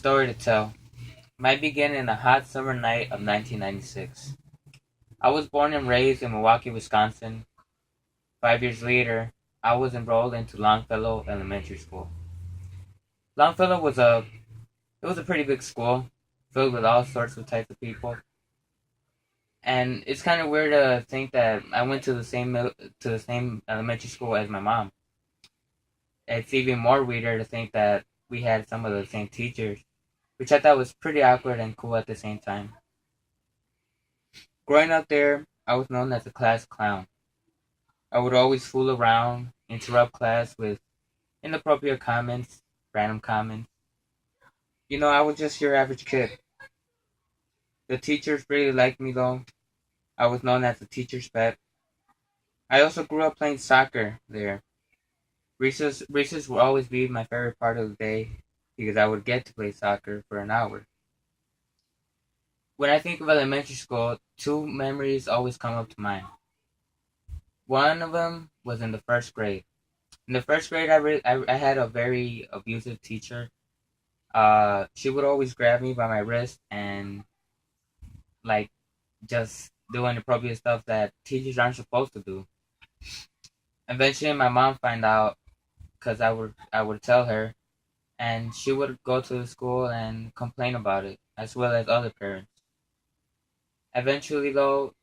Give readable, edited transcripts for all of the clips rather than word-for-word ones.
story to tell. Might begin in a hot summer night of 1996. I was born and raised in Milwaukee, Wisconsin. 5 years later, I was enrolled into Longfellow Elementary School. Longfellow was a pretty big school, filled with all sorts of types of people. And it's kind of weird to think that I went to the same elementary school as my mom. It's even more weirder to think that we had some of the same teachers, which I thought was pretty awkward and cool at the same time. Growing up there, I was known as a class clown. I would always fool around, interrupt class with inappropriate comments, random comments. I was just your average kid. The teachers really liked me though. I was known as the teacher's pet. I also grew up playing soccer there. Recess would always be my favorite part of the day because I would get to play soccer for an hour. When I think of elementary school, two memories always come up to mind. One of them was in the first grade. In the first grade, I had a very abusive teacher. She would always grab me by my wrist and like just do inappropriate stuff that teachers aren't supposed to do. Eventually, my mom found out because I would tell her, and she would go to the school and complain about it, as well as other parents. Eventually, though,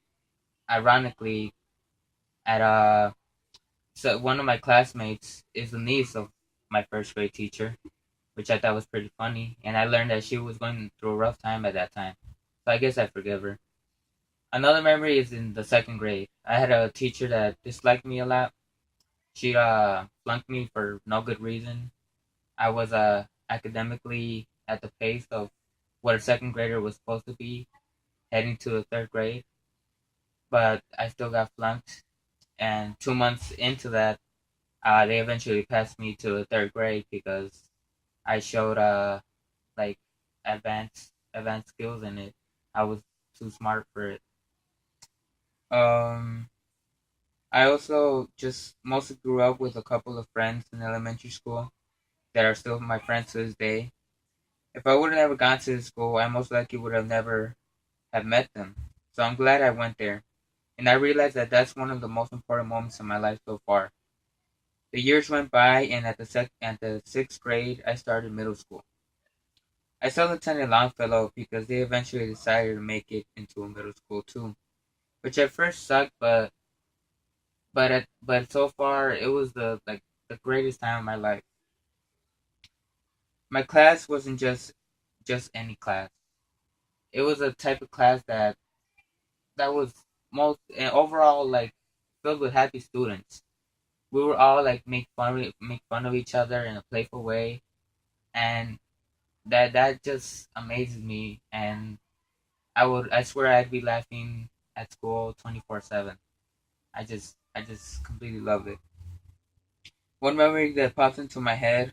ironically, at so one of my classmates is the niece of my first grade teacher, which I thought was pretty funny, and I learned that she was going through a rough time at that time, so I guess I forgive her. Another memory is in the second grade. I had a teacher that disliked me a lot. She flunked me for no good reason. I was academically at the pace of what a second grader was supposed to be, heading to the third grade, but I still got flunked. And 2 months into that, they eventually passed me to the third grade because I showed like advanced skills in it. I was too smart for it. Um, I also just mostly grew up with a couple of friends in elementary school that are still my friends to this day. If I would have never gone to the school, I most likely would have never have met them. So I'm glad I went there, and I realized that that's one of the most important moments in my life so far. The years went by, and at the sixth grade, I started middle school. I still attended Longfellow because they eventually decided to make it into a middle school too, which at first sucked, but so far it was the greatest time of my life. My class wasn't just any class. It was a type of class that was most and overall like filled with happy students. We were all like make fun of each other in a playful way, and that just amazes me. And I swear I'd be laughing at school 24/7. I just completely love it. One memory that pops into my head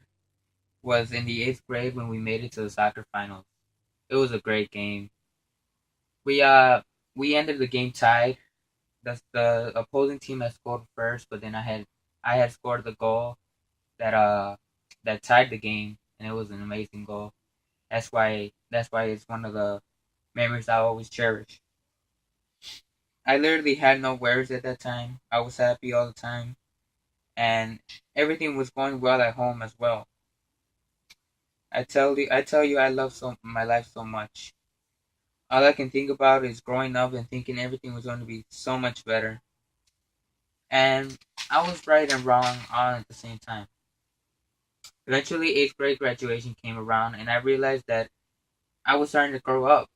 was in the eighth grade when we made it to the soccer finals. It was a great game. We uh we ended the game tied. The opposing team had scored first, but then I had scored the goal that that tied the game, and it was an amazing goal. That's why it's one of the memories I always cherish. I literally had no worries at that time. I was happy all the time, and everything was going well at home as well. I tell you, I love my life so much. All I can think about is growing up and thinking everything was going to be so much better. And I was right and wrong all at the same time. Eventually, eighth grade graduation came around, and I realized that I was starting to grow up,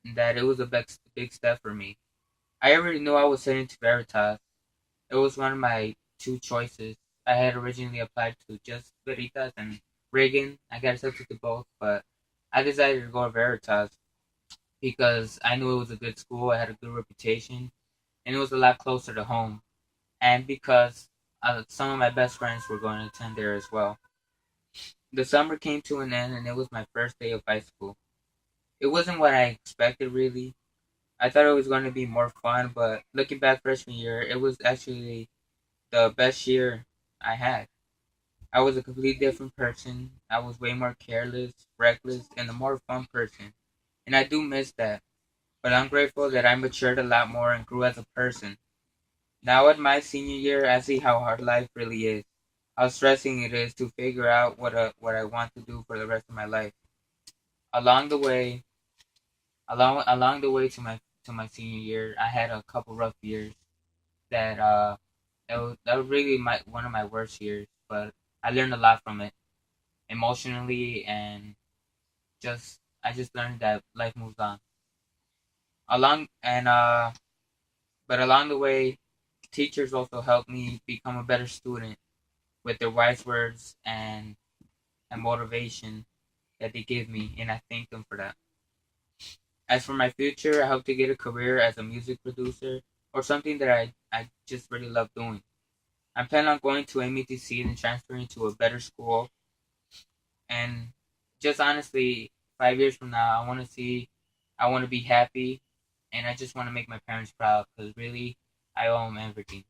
and that it was a big step for me. I already knew I was heading to Veritas. It was one of my two choices. I had originally applied to just Veritas and Reagan. I got accepted to both, but I decided to go to Veritas because I knew it was a good school. I had a good reputation, and it was a lot closer to home. And because some of my best friends were going to attend there as well. The summer came to an end, and it was my first day of high school. It wasn't what I expected, really. I thought it was going to be more fun, but looking back freshman year, it was actually the best year I had. I was a completely different person. I was way more careless, reckless, and a more fun person. And I do miss that. But I'm grateful that I matured a lot more and grew as a person. Now at my senior year, I see how hard life really is. How stressing it is to figure out what I want to do for the rest of my life. Along the way, along the way to my senior year, I had a couple rough years that that was really my one of my worst years, but I learned a lot from it emotionally and just I just learned that life moves on. Along and but along the way, teachers also helped me become a better student with their wise words and motivation that they give me, and I thank them for that. As for my future, I hope to get a career as a music producer or something that I just really love doing. I'm planning on going to METC and transferring to a better school. And just honestly, 5 years from now, I want to be happy, and I just want to make my parents proud because really, I owe them everything.